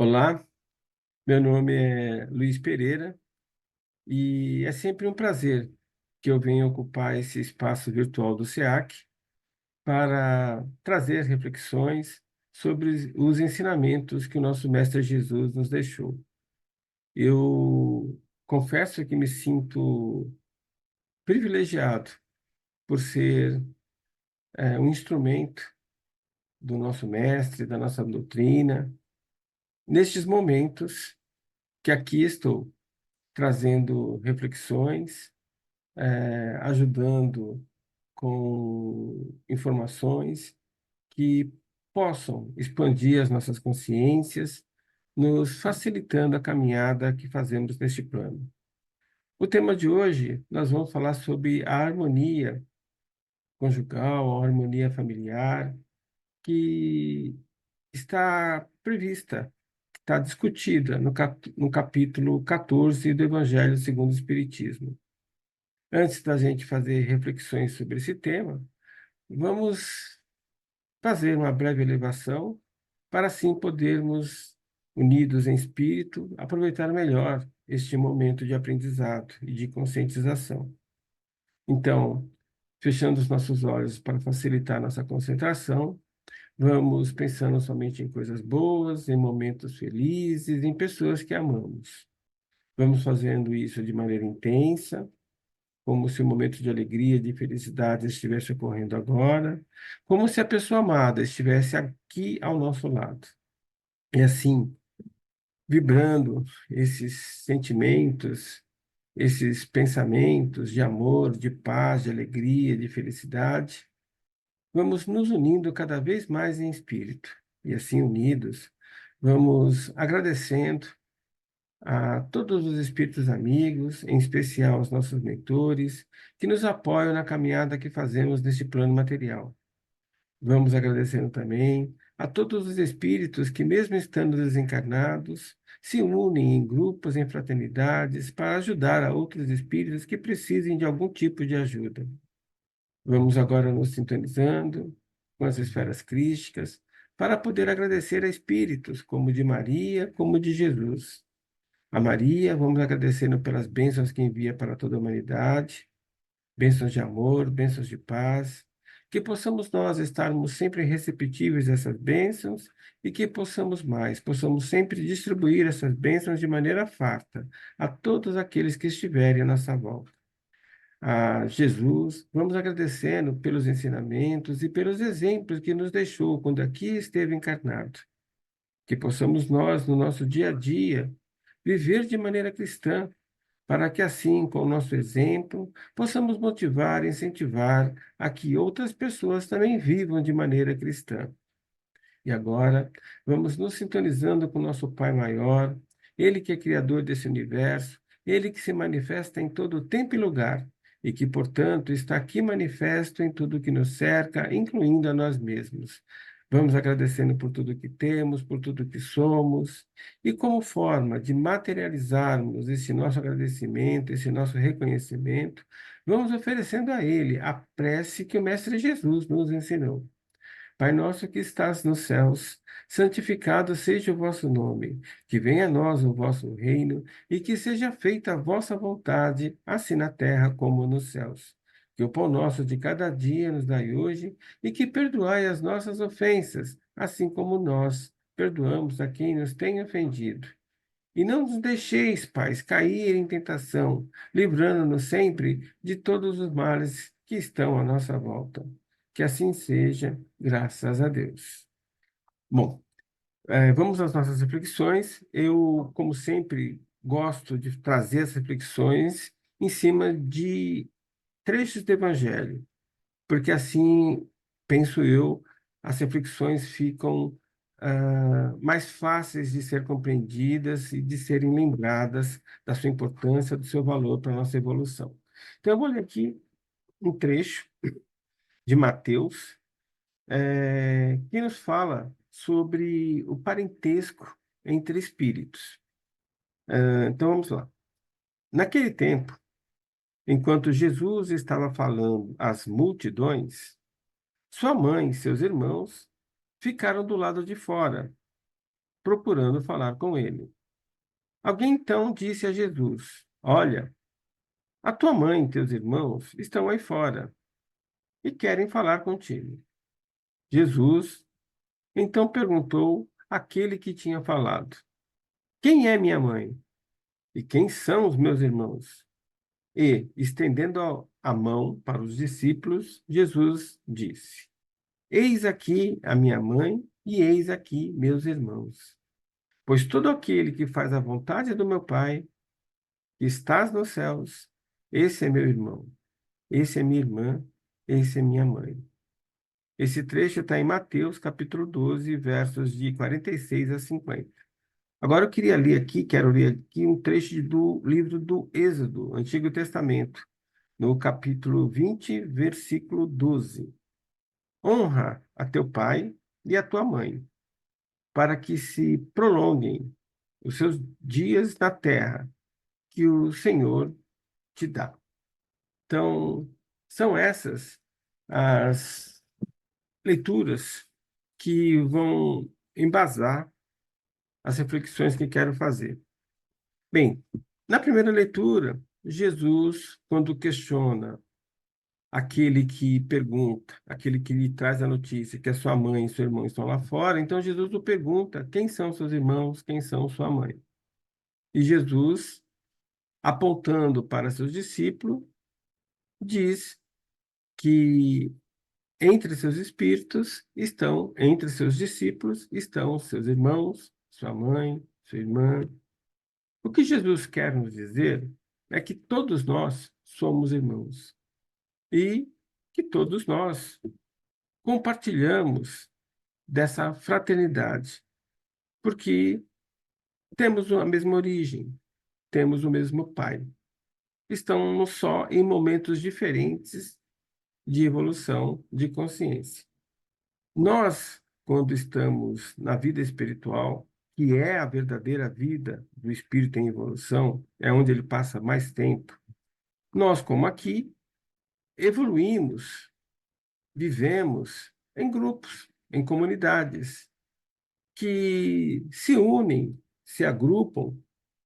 Olá, meu nome é Luiz Pereira e é sempre um prazer que eu venha ocupar esse espaço virtual do SEAC para trazer reflexões sobre os ensinamentos que o nosso Mestre Jesus nos deixou. Eu confesso que me sinto privilegiado por ser um instrumento do nosso Mestre, da nossa doutrina, nestes momentos que aqui estou, trazendo reflexões, ajudando com informações que possam expandir as nossas consciências, nos facilitando a caminhada que fazemos neste plano. O tema de hoje, nós vamos falar sobre a harmonia conjugal, a harmonia familiar, que está prevista, está discutida no capítulo 14 do Evangelho segundo o Espiritismo. Antes da gente fazer reflexões sobre esse tema, vamos fazer uma breve elevação para assim podermos, unidos em espírito, aproveitar melhor este momento de aprendizado e de conscientização. Então, fechando os nossos olhos para facilitar nossa concentração, vamos pensando somente em coisas boas, em momentos felizes, em pessoas que amamos. Vamos fazendo isso de maneira intensa, como se o momento de alegria, de felicidade estivesse ocorrendo agora, como se a pessoa amada estivesse aqui ao nosso lado. E assim, vibrando esses sentimentos, esses pensamentos de amor, de paz, de alegria, de felicidade, vamos nos unindo cada vez mais em espírito. E assim, unidos, vamos agradecendo a todos os espíritos amigos, em especial aos nossos mentores, que nos apoiam na caminhada que fazemos neste plano material. Vamos agradecendo também a todos os espíritos que, mesmo estando desencarnados, se unem em grupos, em fraternidades, para ajudar a outros espíritos que precisem de algum tipo de ajuda. Vamos agora nos sintonizando com as esferas crísticas, para poder agradecer a espíritos como o de Maria, como o de Jesus. A Maria, vamos agradecendo pelas bênçãos que envia para toda a humanidade, bênçãos de amor, bênçãos de paz, que possamos nós estarmos sempre receptíveis a essas bênçãos e que possamos sempre distribuir essas bênçãos de maneira farta a todos aqueles que estiverem à nossa volta. A Jesus, vamos agradecendo pelos ensinamentos e pelos exemplos que nos deixou quando aqui esteve encarnado. Que possamos nós, no nosso dia a dia, viver de maneira cristã, para que assim, com o nosso exemplo, possamos motivar e incentivar a que outras pessoas também vivam de maneira cristã. E agora, vamos nos sintonizando com o nosso Pai Maior, Ele que é Criador desse universo, Ele que se manifesta em todo tempo e lugar, e que, portanto, está aqui manifesto em tudo que nos cerca, incluindo a nós mesmos. Vamos agradecendo por tudo que temos, por tudo que somos, e como forma de materializarmos esse nosso agradecimento, esse nosso reconhecimento, vamos oferecendo a Ele a prece que o Mestre Jesus nos ensinou. Pai nosso que estás nos céus, santificado seja o vosso nome, que venha a nós o vosso reino e que seja feita a vossa vontade, assim na terra como nos céus. Que o pão nosso de cada dia nos dai hoje e que perdoai as nossas ofensas, assim como nós perdoamos a quem nos tem ofendido. E não nos deixeis, Pai, cair em tentação, livrando-nos sempre de todos os males que estão à nossa volta. Que assim seja, graças a Deus. Bom, vamos às nossas reflexões. Eu, como sempre, gosto de trazer as reflexões em cima de trechos do Evangelho, porque assim, penso eu, as reflexões ficam mais fáceis de ser compreendidas e de serem lembradas da sua importância, do seu valor para a nossa evolução. Então, eu vou ler aqui um trecho de Mateus, que nos fala sobre o parentesco entre espíritos. Então, vamos lá. Naquele tempo, enquanto Jesus estava falando às multidões, sua mãe e seus irmãos ficaram do lado de fora, procurando falar com ele. Alguém então disse a Jesus: Olha, a tua mãe e teus irmãos estão aí fora e querem falar contigo. Jesus então perguntou àquele que tinha falado: Quem é minha mãe? E quem são os meus irmãos? E, estendendo a mão para os discípulos, Jesus disse: Eis aqui a minha mãe e eis aqui meus irmãos. Pois todo aquele que faz a vontade do meu Pai, que estás nos céus, esse é meu irmão, esse é minha irmã, esse é minha mãe. Esse trecho está em Mateus, capítulo 12, versos de 46 a 50. Agora eu quero ler aqui um trecho do livro do Êxodo, Antigo Testamento, no capítulo 20, versículo 12. Honra a teu pai e a tua mãe, para que se prolonguem os seus dias na terra que o Senhor te dá. Então, são essas as leituras que vão embasar as reflexões que quero fazer. Bem, na primeira leitura, Jesus, quando questiona aquele que pergunta, aquele que lhe traz a notícia que a sua mãe e seu irmão estão lá fora, então Jesus o pergunta: quem são seus irmãos, quem são sua mãe? E Jesus, apontando para seus discípulos, diz que entre seus discípulos estão seus irmãos, sua mãe, sua irmã. O que Jesus quer nos dizer é que todos nós somos irmãos e que todos nós compartilhamos dessa fraternidade, porque temos a mesma origem, temos o mesmo Pai. Estamos só em momentos diferentes de evolução de consciência. Nós, quando estamos na vida espiritual, que é a verdadeira vida do espírito em evolução, é onde ele passa mais tempo, nós, como aqui, evoluímos, vivemos em grupos, em comunidades, que se unem, se agrupam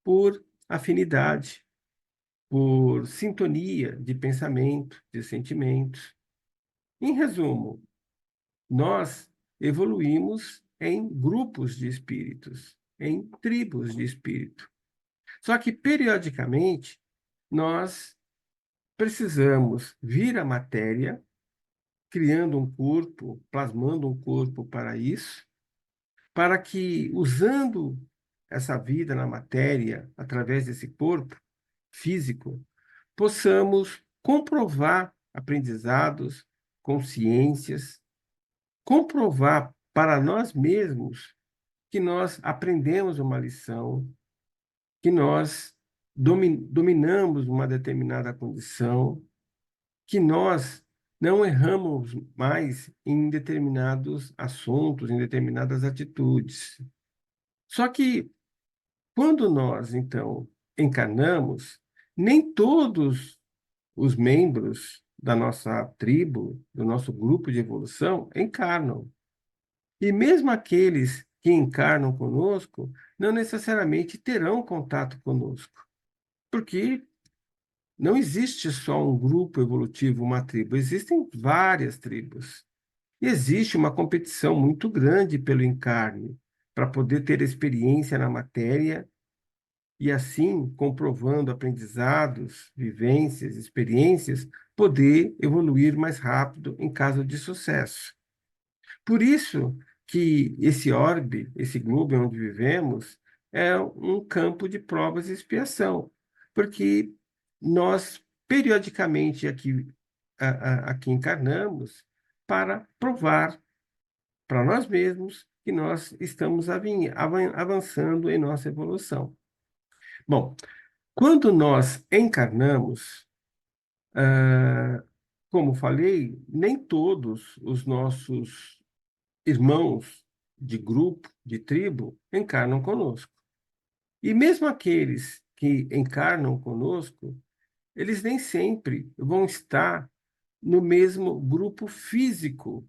por afinidade, por sintonia de pensamento, de sentimentos. Em resumo, nós evoluímos em grupos de espíritos, em tribos de espírito. Só que, periodicamente, nós precisamos vir à matéria, criando um corpo, plasmando um corpo para isso, para que, usando essa vida na matéria, através desse corpo físico, possamos comprovar aprendizados, consciências, comprovar para nós mesmos que nós aprendemos uma lição, que nós dominamos uma determinada condição, que nós não erramos mais em determinados assuntos, em determinadas atitudes. Só que quando nós, então, encarnamos, nem todos os membros da nossa tribo, do nosso grupo de evolução, encarnam. E mesmo aqueles que encarnam conosco, não necessariamente terão contato conosco, porque não existe só um grupo evolutivo, uma tribo, existem várias tribos. E existe uma competição muito grande pelo encarne, para poder ter experiência na matéria e assim, comprovando aprendizados, vivências, experiências, poder evoluir mais rápido em caso de sucesso. Por isso que esse orbe, esse globo onde vivemos, é um campo de provas e expiação, porque nós periodicamente aqui encarnamos para provar para nós mesmos que nós estamos avançando em nossa evolução. Bom, quando nós encarnamos, ah, como falei, nem todos os nossos irmãos de grupo, de tribo, encarnam conosco. E mesmo aqueles que encarnam conosco, eles nem sempre vão estar no mesmo grupo físico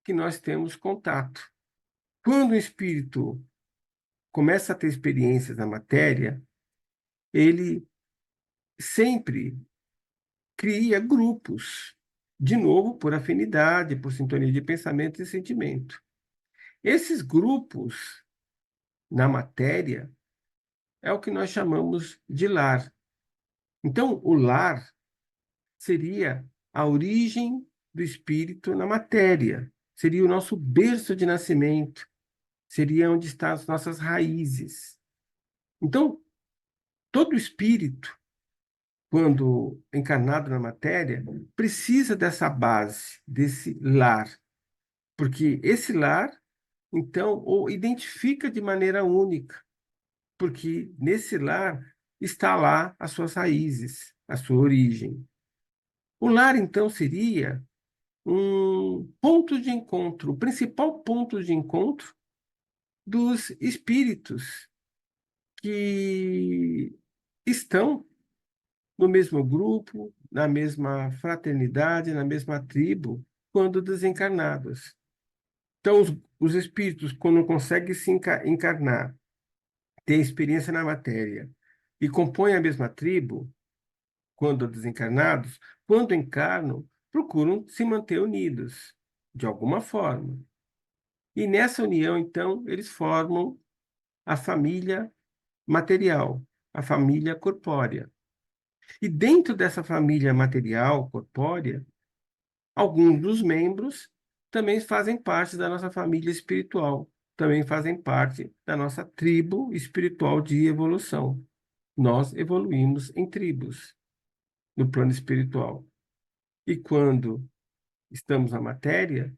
que nós temos contato. Quando o espírito começa a ter experiências na matéria, ele sempre cria grupos, de novo, por afinidade, por sintonia de pensamento e sentimento. Esses grupos na matéria é o que nós chamamos de lar. Então, o lar seria a origem do espírito na matéria, seria o nosso berço de nascimento, seria onde estão as nossas raízes. Então, todo espírito, quando encarnado na matéria, precisa dessa base, desse lar, porque esse lar, então, o identifica de maneira única, porque nesse lar está lá as suas raízes, a sua origem. O lar, então, seria um ponto de encontro, o principal ponto de encontro dos espíritos que estão no mesmo grupo, na mesma fraternidade, na mesma tribo, quando desencarnados. Então, os espíritos, quando conseguem se encarnar, ter experiência na matéria e compõem a mesma tribo, quando desencarnados, quando encarnam, procuram se manter unidos, de alguma forma. E nessa união, então, eles formam a família material, a família corpórea. E dentro dessa família material, corpórea, alguns dos membros também fazem parte da nossa família espiritual, também fazem parte da nossa tribo espiritual de evolução. Nós evoluímos em tribos no plano espiritual. E quando estamos na matéria,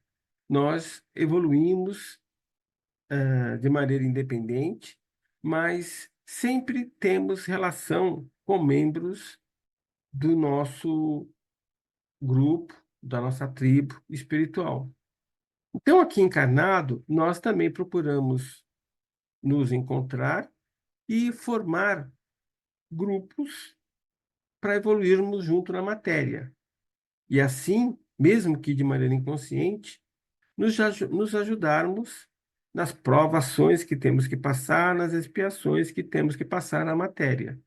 nós evoluímos de maneira independente, mas sempre temos relação com membros do nosso grupo, da nossa tribo espiritual. Então, aqui encarnado, nós também procuramos nos encontrar e formar grupos para evoluirmos junto na matéria. E assim, mesmo que de maneira inconsciente, nos ajudarmos nas provações que temos que passar, nas expiações que temos que passar na matéria.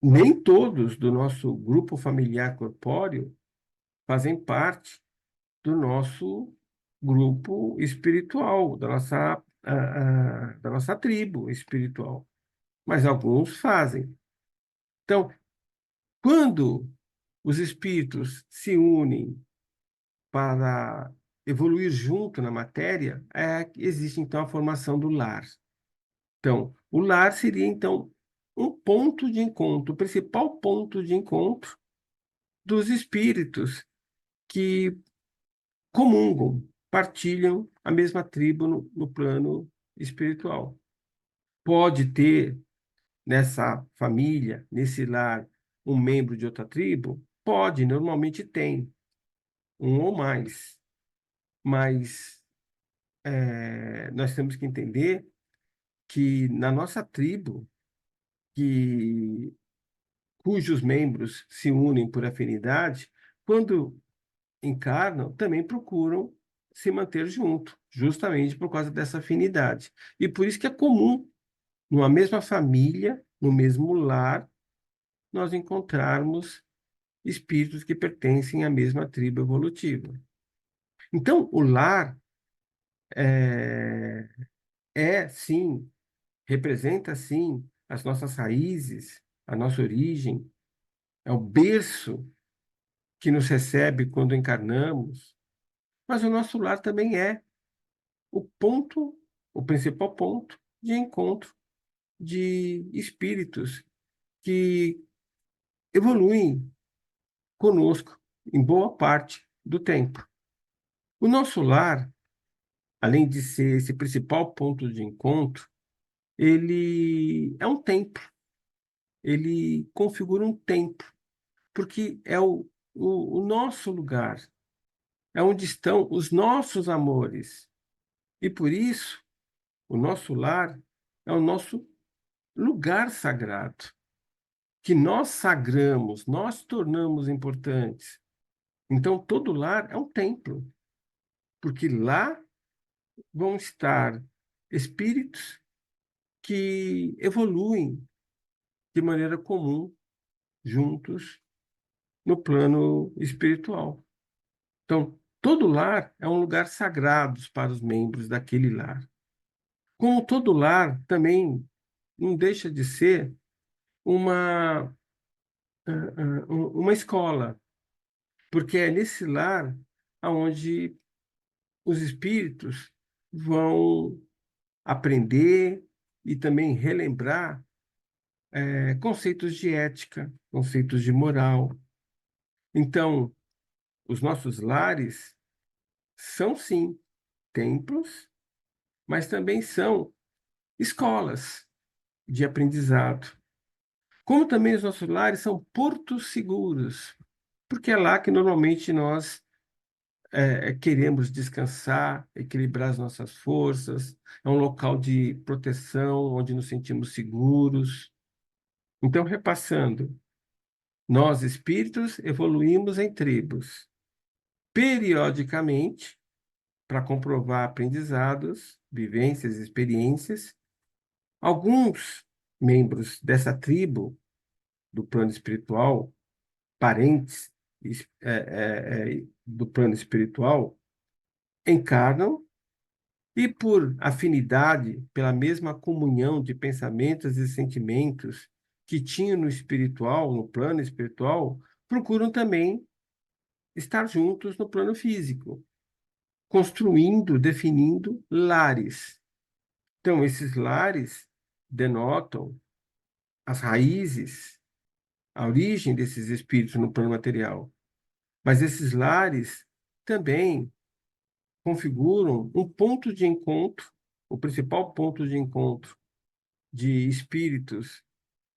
Nem todos do nosso grupo familiar corpóreo fazem parte do nosso grupo espiritual, da nossa tribo espiritual, mas alguns fazem. Então, quando os espíritos se unem para evoluir junto na matéria, existe então a formação do lar. Então, o lar seria então um ponto de encontro, o principal ponto de encontro dos espíritos que comungam, partilham a mesma tribo no plano espiritual. Pode ter nessa família, nesse lar, um membro de outra tribo? Pode, normalmente tem, um ou mais. Mas nós temos que entender que na nossa tribo, que, cujos membros se unem por afinidade, quando encarnam, também procuram se manter junto, justamente por causa dessa afinidade. E por isso que é comum, numa mesma família, no mesmo lar, nós encontrarmos espíritos que pertencem à mesma tribo evolutiva. Então, o lar é, sim, representa, sim, as nossas raízes, a nossa origem, é o berço que nos recebe quando encarnamos, mas o nosso lar também é o ponto, o principal ponto de encontro de espíritos que evoluem conosco em boa parte do tempo. O nosso lar, além de ser esse principal ponto de encontro, ele é um templo, ele configura um templo, porque é o nosso lugar, é onde estão os nossos amores. E por isso, o nosso lar é o nosso lugar sagrado, que nós sagramos, nós tornamos importantes. Então, todo lar é um templo, porque lá vão estar espíritos que evoluem de maneira comum, juntos, no plano espiritual. Então, todo lar é um lugar sagrado para os membros daquele lar. Como todo lar também não deixa de ser uma, uma escola, porque é nesse lar onde os espíritos vão aprender e também relembrar conceitos de ética, conceitos de moral. Então, os nossos lares são, sim, templos, mas também são escolas de aprendizado. Como também os nossos lares são portos seguros, porque é lá que normalmente nós queremos descansar, equilibrar as nossas forças, é um local de proteção, onde nos sentimos seguros. Então, repassando, nós espíritos evoluímos em tribos, periodicamente, para comprovar aprendizados, vivências, experiências. Alguns membros dessa tribo, do plano espiritual, parentes do plano espiritual, encarnam e, por afinidade, pela mesma comunhão de pensamentos e sentimentos que tinham no espiritual, no plano espiritual, procuram também estar juntos no plano físico, construindo, definindo lares. Então, esses lares denotam as raízes, a origem desses espíritos no plano material. Mas esses lares também configuram um ponto de encontro, o principal ponto de encontro de espíritos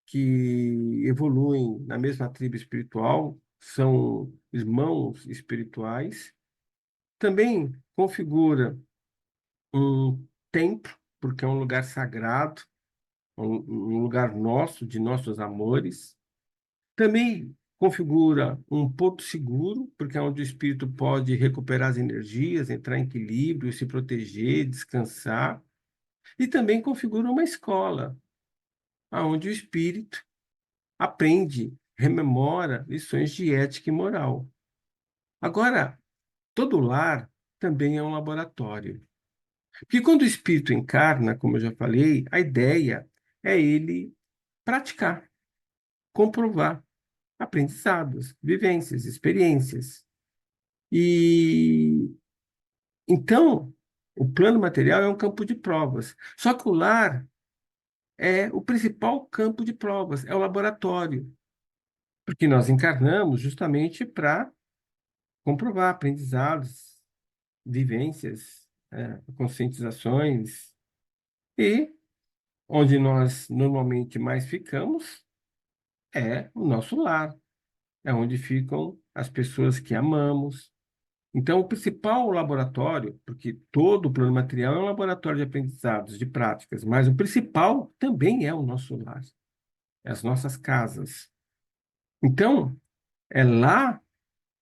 que evoluem na mesma tribo espiritual, são irmãos espirituais. Também configura um templo, porque é um lugar sagrado, um lugar nosso, de nossos amores. Também configura um porto seguro, porque é onde o espírito pode recuperar as energias, entrar em equilíbrio, se proteger, descansar. E também configura uma escola, onde o espírito aprende, rememora lições de ética e moral. Agora, todo lar também é um laboratório. Porque quando o espírito encarna, como eu já falei, a ideia é ele praticar, comprovar aprendizados, vivências, experiências. E então, o plano material é um campo de provas. Só que o lar é o principal campo de provas, é o laboratório, porque nós encarnamos justamente para comprovar aprendizados, vivências, conscientizações, e onde nós normalmente mais ficamos é o nosso lar, é onde ficam as pessoas que amamos. Então, o principal laboratório, porque todo o plano material é um laboratório de aprendizados, de práticas, mas o principal também é o nosso lar, é as nossas casas. Então, é lá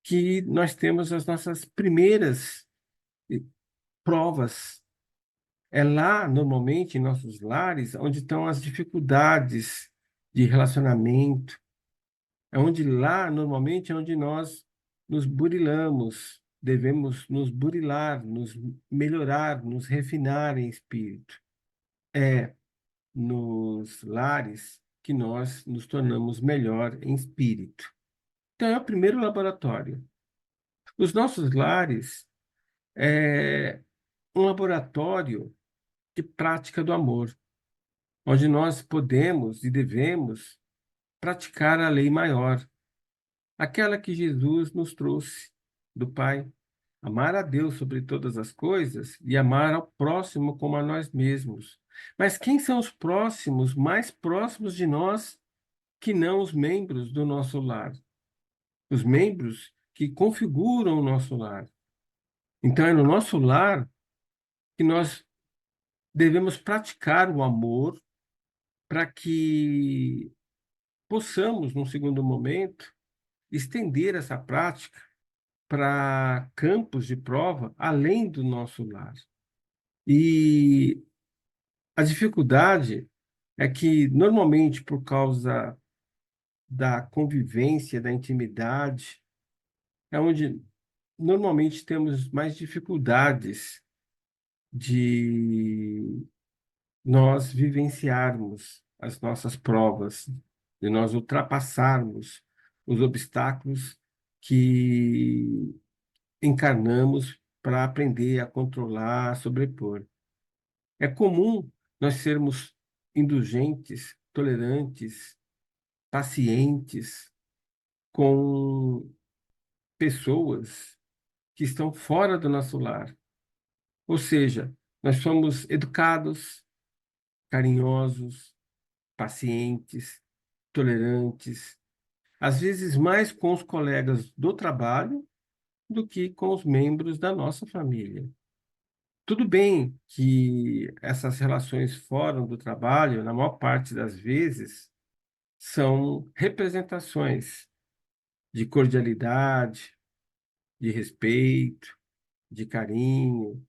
que nós temos as nossas primeiras provas. É lá, normalmente, em nossos lares, onde estão as dificuldades de relacionamento. É onde lá, normalmente, é onde nós nos burilamos. Devemos nos burilar, nos melhorar, nos refinar em espírito. É nos lares que nós nos tornamos melhor em espírito. Então, é o primeiro laboratório. Os nossos lares é um laboratório de prática do amor, onde nós podemos e devemos praticar a lei maior, aquela que Jesus nos trouxe do Pai. Amar a Deus sobre todas as coisas e amar ao próximo como a nós mesmos. Mas quem são os próximos, mais próximos de nós, que não os membros do nosso lar? Os membros que configuram o nosso lar. Então, é no nosso lar que nós devemos praticar o amor para que possamos, num segundo momento, estender essa prática para campos de prova além do nosso lar. E a dificuldade é que, normalmente, por causa da convivência, da intimidade, é onde normalmente temos mais dificuldades de nós vivenciarmos as nossas provas, de nós ultrapassarmos os obstáculos que encarnamos para aprender a controlar, a sobrepor. É comum nós sermos indulgentes, tolerantes, pacientes com pessoas que estão fora do nosso lar. Ou seja, nós somos educados, carinhosos, pacientes, tolerantes, às vezes mais com os colegas do trabalho do que com os membros da nossa família. Tudo bem que essas relações fora do trabalho, na maior parte das vezes, são representações de cordialidade, de respeito, de carinho,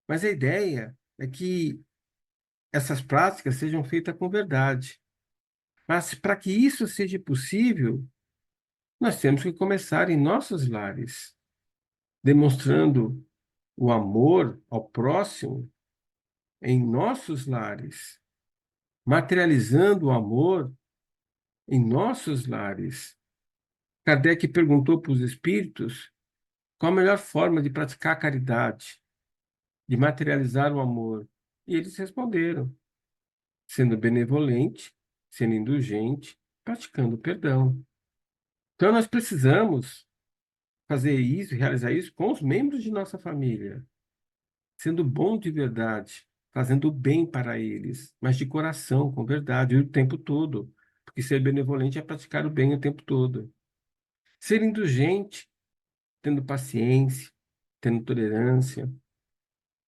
mas a ideia é que essas práticas sejam feitas com verdade. Mas para que isso seja possível, nós temos que começar em nossos lares, demonstrando o amor ao próximo em nossos lares, materializando o amor em nossos lares. Kardec perguntou para os espíritos qual a melhor forma de praticar a caridade, de materializar o amor. E eles responderam: sendo benevolente, sendo indulgente, praticando o perdão. Então, nós precisamos fazer isso, realizar isso com os membros de nossa família, sendo bom de verdade, fazendo o bem para eles, mas de coração, com verdade, o tempo todo. Porque ser benevolente é praticar o bem o tempo todo. Ser indulgente, tendo paciência, tendo tolerância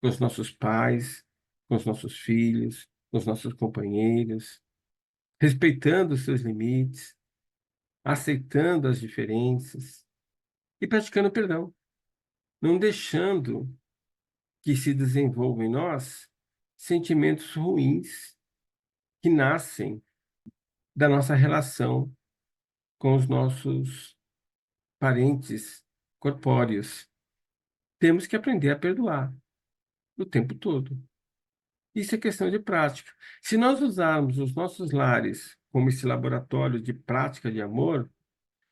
com os nossos pais, com os nossos filhos, com os nossos companheiros, respeitando os seus limites, aceitando as diferenças e praticando perdão, não deixando que se desenvolvam em nós sentimentos ruins que nascem da nossa relação com os nossos parentes corpóreos. Temos que aprender a perdoar o tempo todo. Isso é questão de prática. Se nós usarmos os nossos lares como esse laboratório de prática de amor,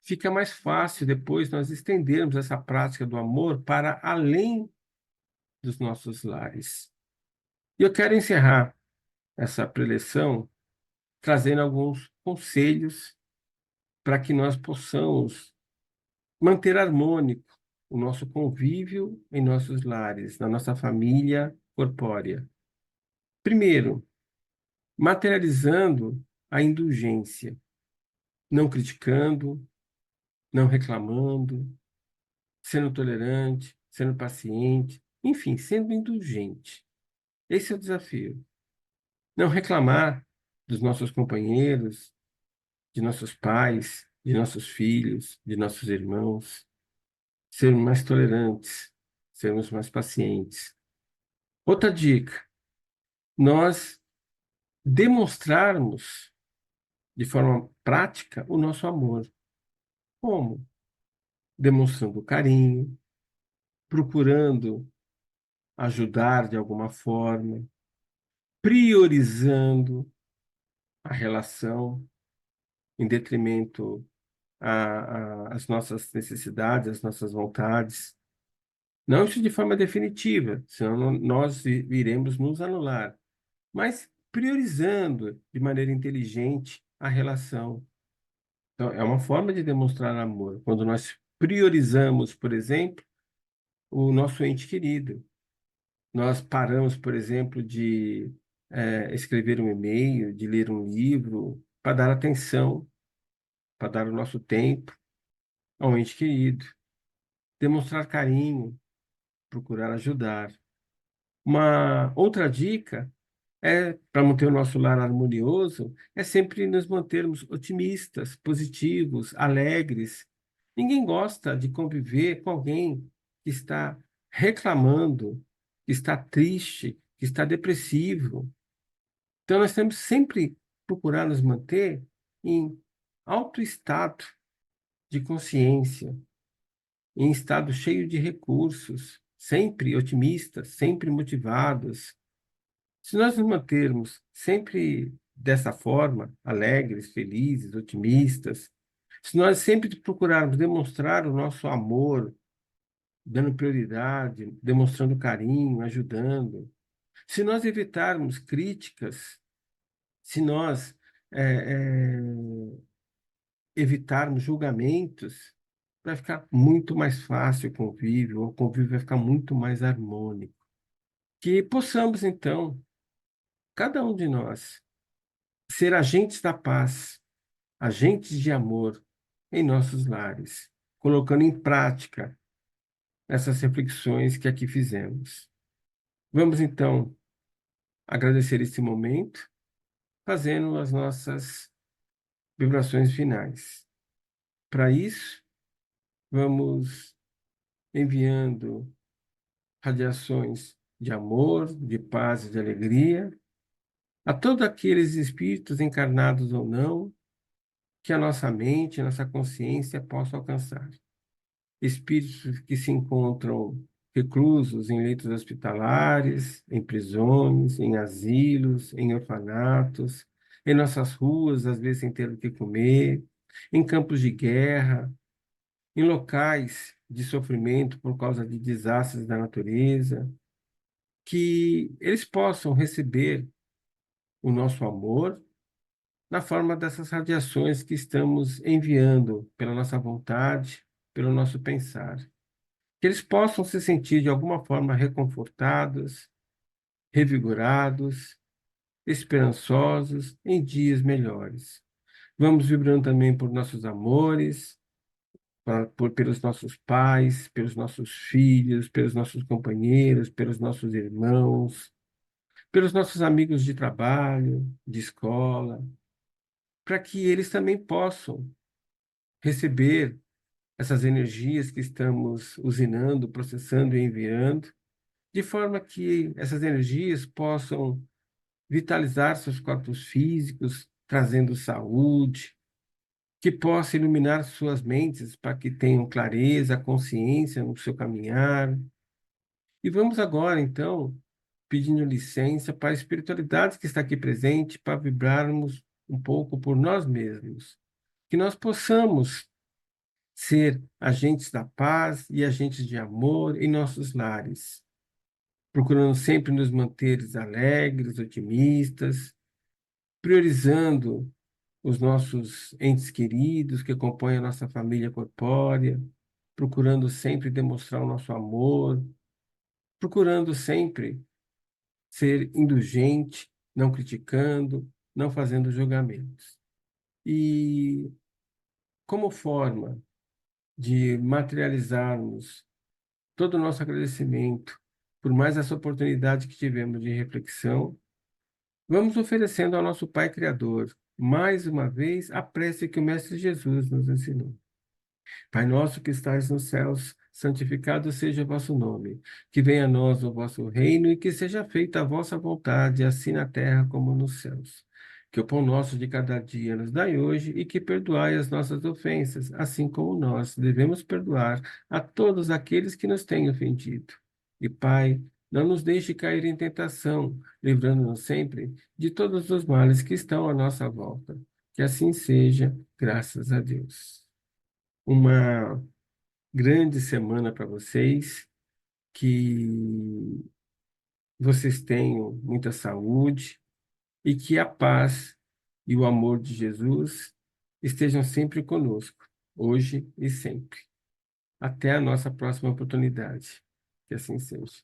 fica mais fácil depois nós estendermos essa prática do amor para além dos nossos lares. E eu quero encerrar essa preleção trazendo alguns conselhos para que nós possamos manter harmônico o nosso convívio em nossos lares, na nossa família corpórea. Primeiro, materializando a indulgência, não criticando, não reclamando, sendo tolerante, sendo paciente, enfim, sendo indulgente. Esse é o desafio. Não reclamar dos nossos companheiros, de nossos pais, de nossos filhos, de nossos irmãos, sermos mais tolerantes, sermos mais pacientes. Outra dica, nós demonstrarmos de forma prática o nosso amor. Como? Demonstrando carinho, procurando ajudar de alguma forma, priorizando a relação em detrimento às nossas necessidades, às nossas vontades. Não isso de forma definitiva, senão nós iremos nos anular, mas priorizando de maneira inteligente a relação. Então, é uma forma de demonstrar amor. Quando nós priorizamos, por exemplo, o nosso ente querido. Nós paramos, por exemplo, de escrever um e-mail, de ler um livro, para dar atenção, para dar o nosso tempo ao ente querido. Demonstrar carinho, procurar ajudar. Uma outra dica para manter o nosso lar harmonioso, é sempre nos mantermos otimistas, positivos, alegres. Ninguém gosta de conviver com alguém que está reclamando, que está triste, que está depressivo. Então, nós temos sempre procurar nos manter em alto estado de consciência, em estado cheio de recursos, sempre otimistas, sempre motivados. Se nós nos mantermos sempre dessa forma, alegres, felizes, otimistas, se nós sempre procurarmos demonstrar o nosso amor, dando prioridade, demonstrando carinho, ajudando, se nós evitarmos críticas, se nós evitarmos julgamentos, vai ficar muito mais fácil o convívio vai ficar muito mais harmônico. Que possamos, então, cada um de nós, ser agentes da paz, agentes de amor em nossos lares, colocando em prática essas reflexões que aqui fizemos. Vamos, então, agradecer esse momento, fazendo as nossas vibrações finais. Para isso, vamos enviando radiações de amor, de paz e de alegria a todos aqueles espíritos encarnados ou não, que a nossa mente, a nossa consciência possa alcançar. Espíritos que se encontram reclusos em leitos hospitalares, em prisões, em asilos, em orfanatos, em nossas ruas, às vezes sem ter o que comer, em campos de guerra, em locais de sofrimento por causa de desastres da natureza, que eles possam receber o nosso amor na forma dessas radiações que estamos enviando pela nossa vontade, pelo nosso pensar. Que eles possam se sentir de alguma forma reconfortados, revigorados, esperançosos em dias melhores. Vamos vibrando também por nossos amores, pelos nossos pais, pelos nossos filhos, pelos nossos companheiros, pelos nossos irmãos, pelos nossos amigos de trabalho, de escola, para que eles também possam receber essas energias que estamos usinando, processando e enviando, de forma que essas energias possam vitalizar seus corpos físicos, trazendo saúde, que possa iluminar suas mentes para que tenham clareza, consciência no seu caminhar. E vamos agora, então, pedindo licença para a espiritualidade que está aqui presente, para vibrarmos um pouco por nós mesmos, que nós possamos ser agentes da paz e agentes de amor em nossos lares, procurando sempre nos manter alegres, otimistas, priorizando os nossos entes queridos que compõem a nossa família corpórea, procurando sempre demonstrar o nosso amor, procurando sempre ser indulgente, não criticando, não fazendo julgamentos. E como forma de materializarmos todo o nosso agradecimento por mais essa oportunidade que tivemos de reflexão, vamos oferecendo ao nosso Pai Criador, mais uma vez, a prece que o Mestre Jesus nos ensinou. Pai nosso que estais nos céus, santificado seja o vosso nome. Que venha a nós o vosso reino e que seja feita a vossa vontade, assim na terra como nos céus. Que o pão nosso de cada dia nos dai hoje e que perdoai as nossas ofensas, assim como nós devemos perdoar a todos aqueles que nos têm ofendido. E Pai, não nos deixe cair em tentação, livrando-nos sempre de todos os males que estão à nossa volta. Que assim seja, graças a Deus. Uma grande semana para vocês, que vocês tenham muita saúde e que a paz e o amor de Jesus estejam sempre conosco, hoje e sempre. Até a nossa próxima oportunidade. Que assim seja.